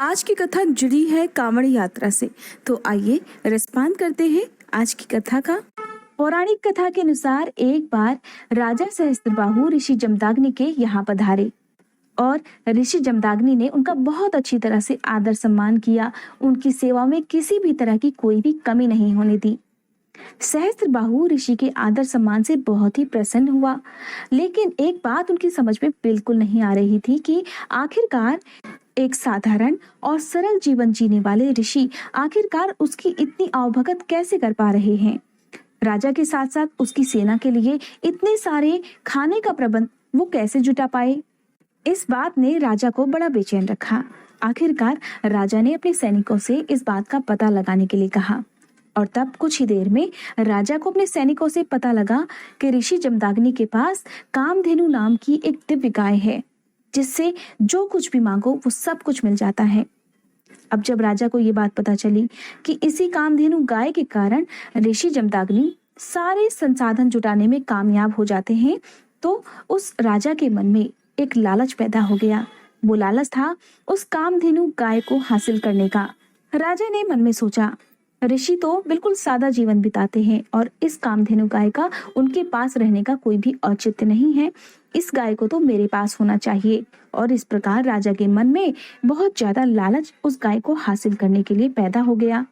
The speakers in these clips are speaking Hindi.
आज की कथा जुड़ी है कांवड़ यात्रा से। तो आइए रिस्पान करते हैं आज की कथा का। पौराणिक कथा के अनुसार एक बार राजा सहस्त्रबाहु ऋषि जमदाग्नि के यहाँ पधारे और ऋषि जमदाग्नि ने उनका बहुत अच्छी तरह से आदर सम्मान किया। उनकी सेवा में किसी भी तरह की कोई भी कमी नहीं होने दी। सहस्त्रबाहु ऋषि के आदर सम्मान से बहुत ही प्रसन्न हुआ, लेकिन एक बात उनकी समझ में बिल्कुल नहीं आ रही थी कि आखिरकार एक साधारण और सरल जीवन जीने वाले ऋषि आखिरकार उसकी इतनी आवभगत कैसे कर पा रहे हैं। राजा के साथ साथ उसकी सेना के लिए इतने सारे खाने का प्रबंध वो कैसे जुटा पाए। इस बात ने राजा को बड़ा बेचैन रखा। आखिरकार राजा ने अपने सैनिकों से इस बात का पता लगाने के लिए कहा और तब कुछ ही देर में राजा को अपने सैनिकों से पता लगा कि ऋषि जमदाग्नि के पास कामधेनु नाम की एक दिव्य गाय है, जिससे जो कुछ भी मांगो वो सब कुछ मिल जाता है। अब जब राजा को ये बात पता चली कि इसी कामधेनु गाय के कारण ऋषि जमदाग्नि सारे संसाधन जुटाने में कामयाब हो जाते हैं, तो उस राजा के मन में एक लालच पैदा हो गया। वो लालच था उस कामधेनु गाय को हासिल करने का। राजा ने मन में सोचा, ऋषि तो बिल्कुल सादा जीवन बिताते हैं और इस कामधेनु गाय का उनके पास रहने का कोई भी औचित्य नहीं है। इस गाय को तो मेरे पास होना चाहिए। और इस प्रकार राजा के मन में बहुत ज्यादा लालच उस गाय को हासिल करने के लिए पैदा हो गया।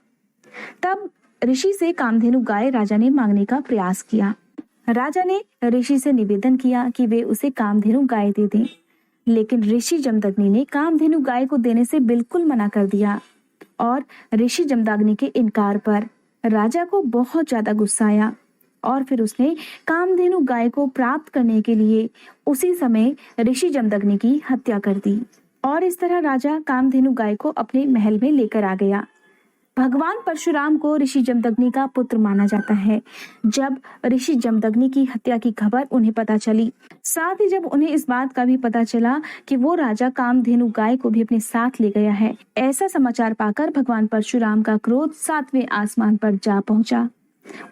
तब ऋषि से कामधेनु गाय राजा ने मांगने का प्रयास किया। राजा ने ऋषि से निवेदन किया कि वे उसे कामधेनु गाय दे दें, लेकिन ऋषि जमदग्नि ने कामधेनु गाय को देने से बिल्कुल मना कर दिया। और ऋषि जमदाग्नि के इनकार पर राजा को बहुत ज्यादा गुस्सा आया और फिर उसने कामधेनु गाय को प्राप्त करने के लिए उसी समय ऋषि जमदग्नि की हत्या कर दी। और इस तरह राजा कामधेनु गाय को अपने महल में लेकर आ गया। भगवान परशुराम को ऋषि जमदग्नि का पुत्र माना जाता है। जब ऋषि जमदग्नि की हत्या की खबर उन्हें पता चली, साथ ही जब उन्हें इस बात का भी पता चला कि वो राजा कामधेनु गाय को भी अपने साथ ले गया है, ऐसा समाचार पाकर भगवान परशुराम का क्रोध 7वें आसमान पर जा पहुंचा।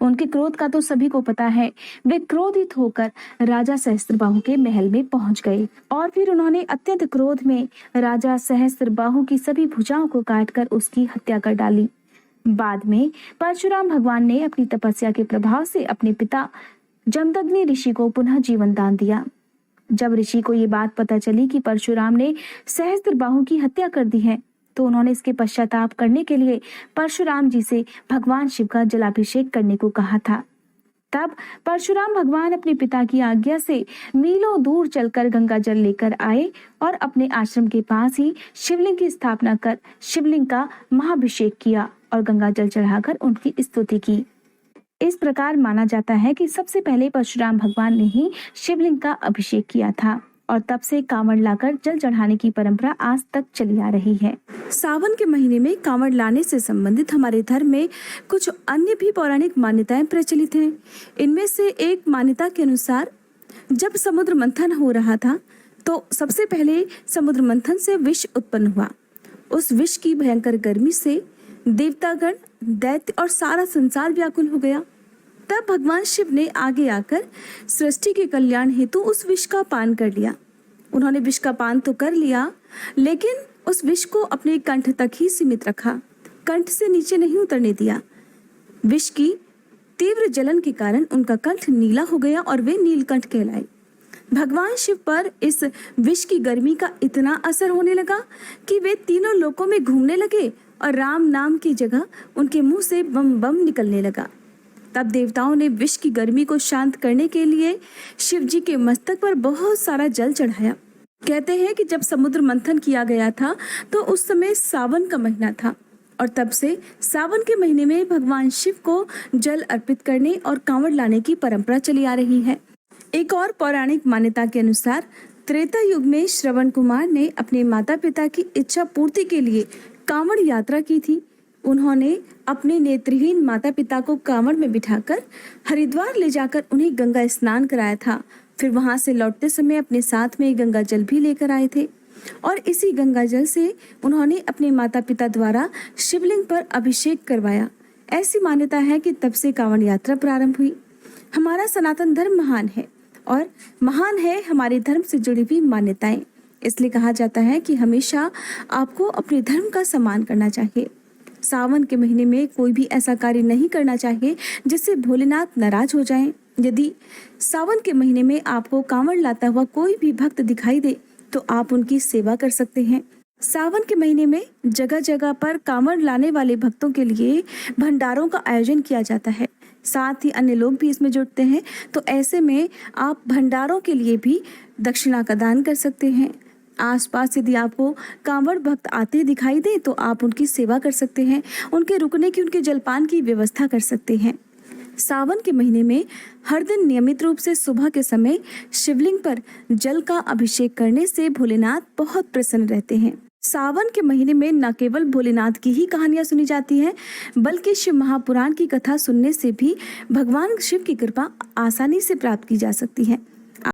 उनके क्रोध का तो सभी को पता है। वे क्रोधित होकर राजा सहस्त्रबाहु के महल में पहुंच गए और फिर उन्होंने अत्यंत क्रोध में राजा सहस्त्रबाहु की सभी भुजाओं को काटकर उसकी हत्या कर डाली। बाद में परशुराम भगवान ने अपनी तपस्या के प्रभाव से अपने पिता जमदग्नि ऋषि को पुनः जीवन दान दिया। जब ऋषि को ये बात पता चली कि परशुराम ने सहस्त्रबाहु की हत्या कर दी है, तो उन्होंने इसके पश्चाताप करने के लिए परशुराम जी से भगवान शिव का जलाभिषेक करने को कहा था। तब परशुराम भगवान अपने पिता की आज्ञा से मीलों दूर चलकर गंगा जल लेकर आए और अपने आश्रम के पास ही शिवलिंग की स्थापना कर शिवलिंग का महाभिषेक किया और गंगा जल चढ़ाकर उनकी स्तुति की। इस प्रकार माना जाता है कि सबसे पहले परशुराम भगवान ने ही शिवलिंग का अभिषेक किया था और तब से कांवड़ लाकर जल चढ़ाने की परंपरा आज तक चली आ रही है। सावन के महीने में कांवड़ लाने से संबंधित हमारे धर्म में कुछ अन्य भी पौराणिक मान्यताएं प्रचलित हैं। इनमें से एक मान्यता के अनुसार जब समुद्र मंथन हो रहा था, तो सबसे पहले समुद्र मंथन से विष उत्पन्न हुआ। उस विष की भयंकर गर्मी से देवतागण, दैत्य और सारा संसार व्याकुल हो गया। तब भगवान शिव ने आगे आकर सृष्टि के कल्याण हेतु उस विष का पान कर लिया। उन्होंने विष का पान तो कर लिया, लेकिन उस विष को अपने कंठ तक ही सीमित रखा, कंठ से नीचे नहीं उतरने दिया। विष की तीव्र जलन के कारण उनका कंठ नीला हो गया और वे नीलकंठ कहलाए। भगवान शिव पर इस विष की गर्मी का इतना असर होने लगा कि वे तीनों लोकों में घूमने लगे और राम नाम की जगह उनके मुंह से बम बम निकलने लगा। तब देवताओं ने विष की गर्मी को शांत करने के लिए शिव जी के मस्तक पर बहुत सारा जल चढ़ाया। कहते हैं कि जब समुद्र मंथन किया गया था, तो उस समय सावन का महीना था और तब से सावन के महीने में भगवान शिव को जल अर्पित करने और कांवड़ लाने की परंपरा चली आ रही है। एक और पौराणिक मान्यता के अनुसार त्रेता युग में श्रवण कुमार ने अपने माता पिता की इच्छा पूर्ति के लिए कांवड़ यात्रा की थी। उन्होंने अपने नेत्रहीन माता पिता को कांवड़ में बिठाकर हरिद्वार ले जाकर उन्हें गंगा स्नान कराया था। फिर वहां से लौटते समय अपने साथ में गंगा जल भी लेकर आए थे और इसी गंगा जल से उन्होंने अपने माता पिता द्वारा शिवलिंग पर अभिषेक करवाया। ऐसी मान्यता है कि तब से कांवड़ यात्रा प्रारंभ हुई। हमारा सनातन धर्म महान है और महान है हमारे धर्म से जुड़ी हुई मान्यताएं। इसलिए कहा जाता है कि हमेशा आपको अपने धर्म का सम्मान करना चाहिए। सावन के महीने में कोई भी ऐसा कार्य नहीं करना चाहिए जिससे भोलेनाथ नाराज हो जाएं। यदि सावन के महीने में आपको कांवड़ लाता हुआ कोई भी भक्त दिखाई दे तो आप उनकी सेवा कर सकते हैं। सावन के महीने में जगह जगह पर कांवड़ लाने वाले भक्तों के लिए भंडारों का आयोजन किया जाता है, साथ ही अन्य लोग भी इसमें जुटते हैं। तो ऐसे में आप भंडारों के लिए भी दक्षिणा का दान कर सकते हैं। आसपास यदि आपको कांवड़ भक्त आते दिखाई दे तो आप उनकी सेवा कर सकते हैं, उनके रुकने की, उनके जलपान की व्यवस्था कर सकते हैं। सावन के महीने में हर दिन नियमित रूप से सुबह के समय शिवलिंग पर जल का अभिषेक करने से भोलेनाथ बहुत प्रसन्न रहते हैं। सावन के महीने में न केवल भोलेनाथ की ही कहानियां सुनी जाती हैं, बल्कि शिव महापुराण की कथा सुनने से भी भगवान शिव की कृपा आसानी से प्राप्त की जा सकती है।